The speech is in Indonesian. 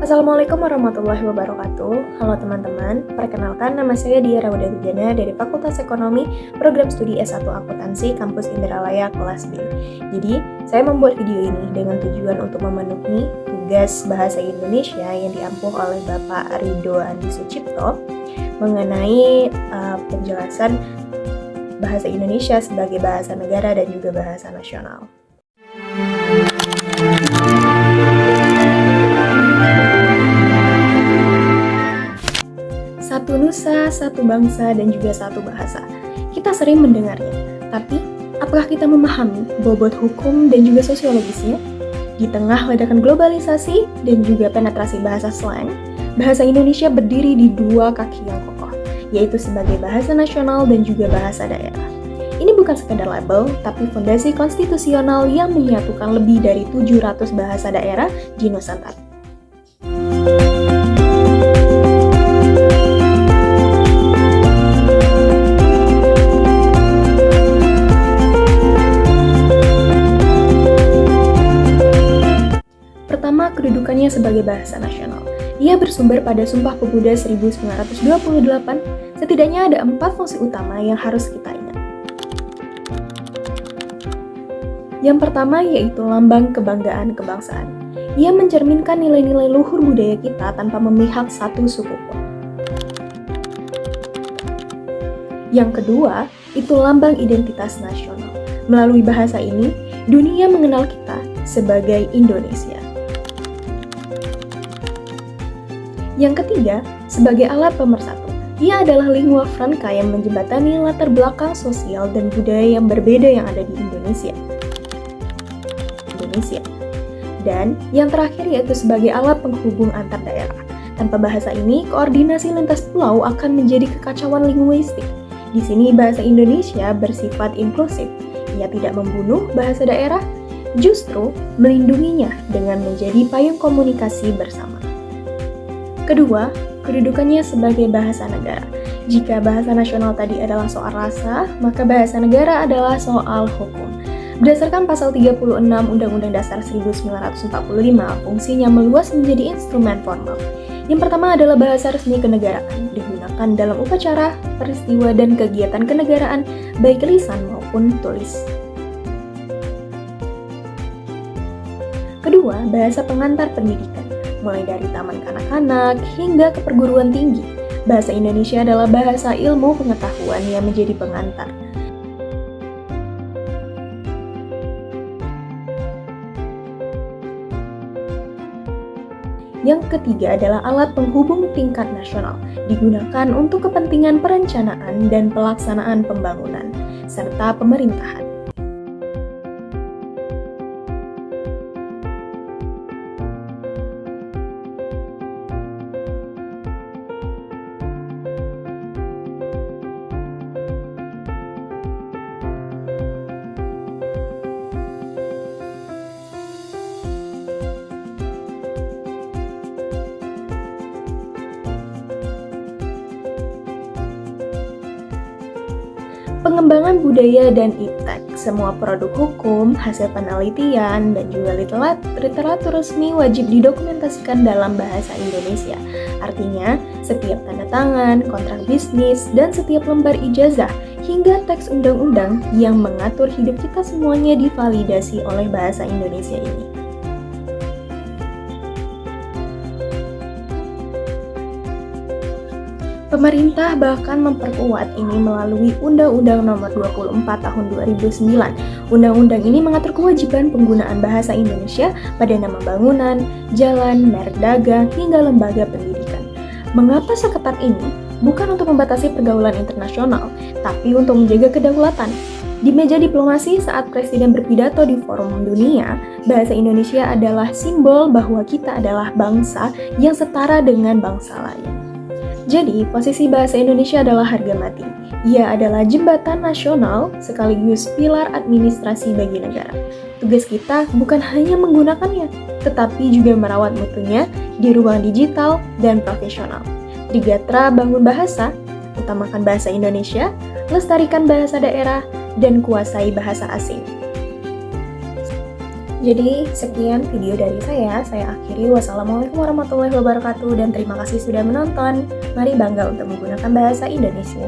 Assalamualaikum warahmatullahi wabarakatuh. Halo teman-teman, perkenalkan nama saya Dia Rawda Bujana dari Fakultas Ekonomi, Program Studi S1 Akuntansi, Kampus Indralaya kelas B. Jadi, saya membuat video ini dengan tujuan untuk memenuhi tugas bahasa Indonesia yang diampuh oleh Bapak Ridho Andi Sucipto mengenai penjelasan bahasa Indonesia sebagai bahasa negara dan juga bahasa nasional. Satu nusa, satu bangsa, dan juga satu bahasa. Kita sering mendengarnya, tapi apakah kita memahami bobot hukum dan juga sosiologisnya? Di tengah ledakan globalisasi dan juga penetrasi bahasa slang, bahasa Indonesia berdiri di dua kaki yang kokoh, yaitu sebagai bahasa nasional dan juga bahasa daerah. Ini bukan sekedar label, tapi fondasi konstitusional yang menyatukan lebih dari 700 bahasa daerah di Nusantara. Pertama, kedudukannya sebagai bahasa nasional. Ia bersumber pada Sumpah Pemuda 1928. Setidaknya ada 4 fungsi utama yang harus kita ingat. Yang pertama yaitu lambang kebanggaan kebangsaan. Ia mencerminkan nilai-nilai luhur budaya kita tanpa memihak satu suku pun. Yang kedua, itu lambang identitas nasional. Melalui bahasa ini, dunia mengenal kita sebagai Indonesia. Yang ketiga, sebagai alat pemersatu. Ia adalah lingua franca yang menjembatani latar belakang sosial dan budaya yang berbeda yang ada di Indonesia. Dan yang terakhir yaitu sebagai alat penghubung antar daerah. Tanpa bahasa ini, koordinasi lintas pulau akan menjadi kekacauan linguistik. Di sini bahasa Indonesia bersifat inklusif. Ia tidak membunuh bahasa daerah, justru melindunginya dengan menjadi payung komunikasi bersama. Kedua, kedudukannya sebagai bahasa negara. Jika bahasa nasional tadi adalah soal rasa, maka bahasa negara adalah soal hukum. Berdasarkan pasal 36 Undang-Undang Dasar 1945, fungsinya meluas menjadi instrumen formal. Yang pertama adalah bahasa resmi kenegaraan, digunakan dalam upacara, peristiwa, dan kegiatan kenegaraan, baik lisan maupun tulis. Kedua, bahasa pengantar pendidikan, mulai dari taman kanak-kanak hingga ke perguruan tinggi. Bahasa Indonesia adalah bahasa ilmu pengetahuan yang menjadi pengantar. Yang ketiga adalah alat penghubung tingkat nasional, digunakan untuk kepentingan perencanaan dan pelaksanaan pembangunan, serta pemerintahan. Pengembangan budaya dan iptek, semua produk hukum, hasil penelitian, dan juga literatur resmi wajib didokumentasikan dalam bahasa Indonesia. Artinya, setiap tanda tangan, kontrak bisnis, dan setiap lembar ijazah, hingga teks undang-undang yang mengatur hidup kita semuanya divalidasi oleh bahasa Indonesia ini. Pemerintah bahkan memperkuat ini melalui Undang-Undang Nomor 24 Tahun 2009. Undang-undang ini mengatur kewajiban penggunaan bahasa Indonesia pada nama bangunan, jalan, merek dagang, hingga lembaga pendidikan. Mengapa seketat ini? Bukan untuk membatasi pergaulan internasional, tapi untuk menjaga kedaulatan. Di meja diplomasi saat Presiden berpidato di forum dunia, bahasa Indonesia adalah simbol bahwa kita adalah bangsa yang setara dengan bangsa lain. Jadi, posisi bahasa Indonesia adalah harga mati. Ia adalah jembatan nasional sekaligus pilar administrasi bagi negara. Tugas kita bukan hanya menggunakannya, tetapi juga merawat mutunya di ruang digital dan profesional. Trigatra bangun bahasa, utamakan bahasa Indonesia, lestarikan bahasa daerah, dan kuasai bahasa asing. Jadi sekian video dari saya akhiri. Wassalamualaikum warahmatullahi wabarakatuh dan terima kasih sudah menonton. Mari bangga untuk menggunakan bahasa Indonesia.